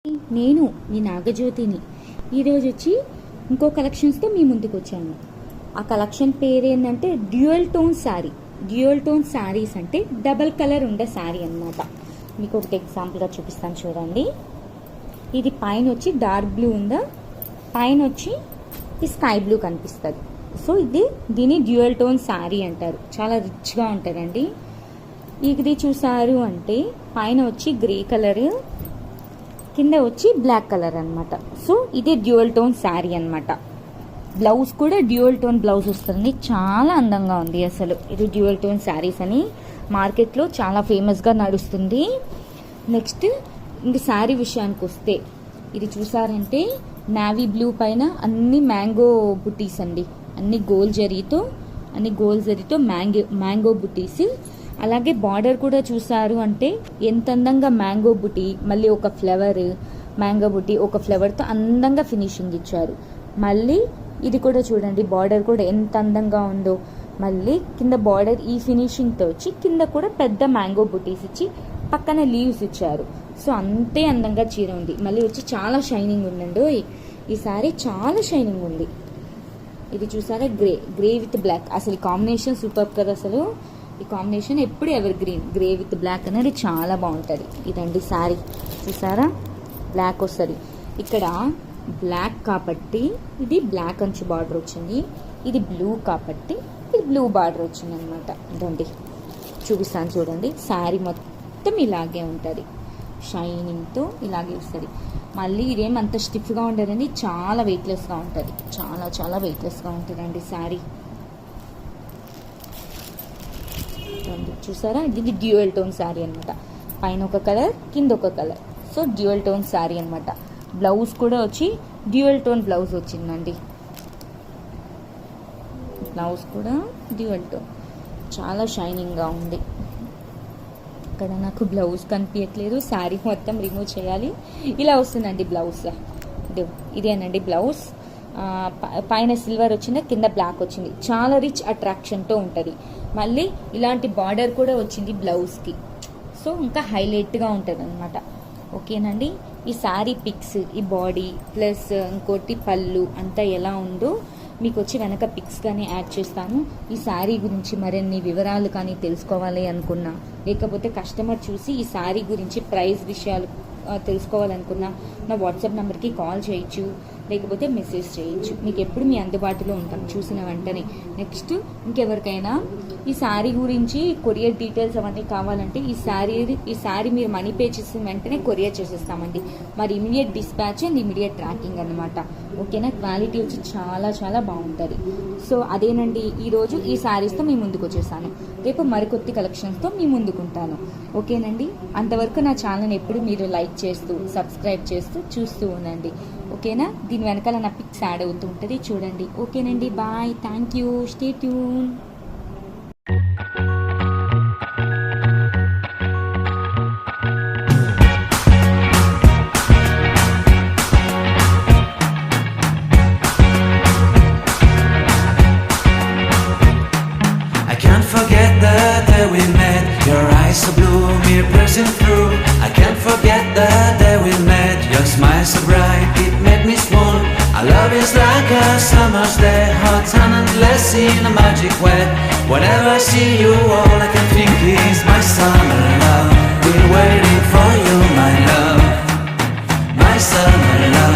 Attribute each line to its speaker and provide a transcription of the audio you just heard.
Speaker 1: నేను మీ నాగజ్యోతిని ఈరోజు వచ్చి ఇంకో కలెక్షన్స్తో మీ ముందుకు వచ్చాను. ఆ కలెక్షన్ పేరు ఏంటంటే dual tone sari. Dual tone saris అంటే డబల్ కలర్ ఉండే శారీ అన్నమాట. మీకు ఒకటి ఎగ్జాంపుల్గా చూపిస్తాను చూడండి. ఇది పైన వచ్చి డార్క్ బ్లూ ఉందా, పైన వచ్చి ఈ స్కై బ్లూ కనిపిస్తుంది. సో దీని డ్యూయల్ టోన్ శారీ అంటారు. చాలా రిచ్గా ఉంటుందండి. ఇది చూసారు అంటే పైన వచ్చి గ్రే కలర్, కింద వచ్చి బ్లాక్ కలర్ అనమాట. సో ఇది డ్యూయల్ టోన్ శారీ అనమాట. బ్లౌజ్ కూడా డ్యూయల్ టోన్ బ్లౌజ్ వస్తుంది. చాలా అందంగా ఉంది. అసలు ఇది డ్యూయల్ టోన్ శారీస్ అని మార్కెట్లో చాలా ఫేమస్గా నడుస్తుంది. నెక్స్ట్ ఇంక శారీ విషయానికి వస్తే ఇది చూసారంటే నావీ బ్లూ పైన అన్ని మ్యాంగో బుటీస్ అండి. అన్ని గోల్ జరీతో మ్యాంగో బుటీస్. అలాగే బార్డర్ కూడా చూసారు అంటే ఎంత అందంగా మ్యాంగో బుటీ, మళ్ళీ ఒక ఫ్లవర్, మ్యాంగో బుటీ ఒక ఫ్లవర్తో అందంగా ఫినిషింగ్ ఇచ్చారు. మళ్ళీ ఇది కూడా చూడండి, బార్డర్ కూడా ఎంత అందంగా ఉందో. మళ్ళీ కింద బార్డర్ ఈ ఫినిషింగ్తో వచ్చి కింద కూడా పెద్ద మ్యాంగో బుటీస్ ఇచ్చి పక్కన లీవ్స్ ఇచ్చారు. సో అంతే అందంగా చీర ఉంది. మళ్ళీ వచ్చి చాలా షైనింగ్ ఉందండి. ఈ సారీ చాలా షైనింగ్ ఉంది. ఇది చూసారా గ్రే విత్ బ్లాక్. అసలు ఈ కాంబినేషన్ సూపర్ కదా. అసలు ఈ కాంబినేషన్ ఎప్పుడు ఎవర్ గ్రే విత్ బ్లాక్ అనేది చాలా బాగుంటుంది. ఇదండి శారీ చూసారా, బ్లాక్ వస్తుంది. ఇక్కడ బ్లాక్ కాబట్టి ఇది బ్లాక్ అంచు బార్డర్ వచ్చింది. ఇది బ్లూ కాబట్టి ఇది బ్లూ బార్డర్ వచ్చింది అనమాట. ఇదండి చూపిస్తాను చూడండి. శారీ మొత్తం ఇలాగే ఉంటుంది, షైనింగ్తో ఇలాగే వస్తుంది. మళ్ళీ ఇదేమంత స్టిఫ్గా ఉండదండి, చాలా వెయిట్లెస్గా ఉంటుంది. చాలా వెయిట్లెస్గా ఉంటుందండి శారీ. చూసారా, ఇది డ్యూయల్ టోన్ శారీ అనమాట. పైన ఒక కలర్, కింద ఒక colour. So dual tone sari అనమాట. బ్లౌజ్ కూడా వచ్చి డ్యూయల్ టోన్ బ్లౌజ్ వచ్చిందండి. బ్లౌజ్ కూడా డ్యూయల్ టోన్, చాలా షైనింగ్గా ఉంది. ఇక్కడ నాకు బ్లౌజ్ కనిపించట్లేదు, శారీ మొత్తం రిమూవ్ చేయాలి. ఇలా వస్తుందండి బ్లౌజ్. ఇదేనండి బ్లౌజ్. పైన సిల్వర్ వచ్చింది, కింద బ్లాక్ వచ్చింది. చాలా రిచ్ అట్రాక్షన్తో ఉంటుంది. మళ్ళీ ఇలాంటి బార్డర్ కూడా వచ్చింది బ్లౌజ్కి. సో ఇంకా హైలైట్గా ఉంటుంది అనమాట. ఓకేనండి. ఈ శారీ పిక్స్, ఈ బాడీ ప్లస్ ఇంకోటి పళ్ళు అంతా ఎలా ఉందో మీకు వచ్చి వెనక పిక్స్ కానీ యాడ్ చేస్తాను. ఈ శారీ గురించి మరిన్ని వివరాలు కానీ తెలుసుకోవాలి అనుకున్నా, లేకపోతే కస్టమర్ చూసి ఈ శారీ గురించి ప్రైస్ విషయాలు తెలుసుకోవాలనుకున్నా నా వాట్సాప్ నెంబర్కి కాల్ చేయొచ్చు, లేకపోతే మెసేజ్ చేయొచ్చు. మీకు ఎప్పుడు మీ అందుబాటులో ఉంటాం చూసిన వెంటనే. నెక్స్ట్ ఇంకెవరికైనా ఈ శారీ గురించి కొరియర్ డీటెయిల్స్ అవన్నీ కావాలంటే ఈ శారీ మీరు మనీ పే చేసిన వెంటనే కొరియర్ చేసేస్తామండి. మరి immediate dispatch and immediate tracking అనమాట. ఓకేనా. క్వాలిటీ వచ్చి చాలా బాగుంటుంది. సో అదేనండి, ఈరోజు ఈ శారీస్తో మీ ముందుకు వచ్చేసాను. రేపు మరికొత్త కలెక్షన్స్తో మీ ముందుకుంటాను. ఓకేనండి. అంతవరకు నా ఛానల్ ఎప్పుడు మీరు లైక్ చేస్తూ సబ్స్క్రైబ్ చేస్తూ చూస్తూ ఉండండి. ఓకేనా. దీని వెనకాల నా పిక్స్ యాడ్ అవుతూ ఉంటుంది చూడండి. ఓకేనండి. Bye. Thank you. Stay tune.
Speaker 2: Forget the day we met. Your eyes so blue, me piercing through. I can't forget the day we met. Your smile so bright, it made me swoon. Our love is like a summer's day, hot and endless in a magic way. Whenever I see you, all I can think is my summer love. Been waiting for you, my love, my summer love.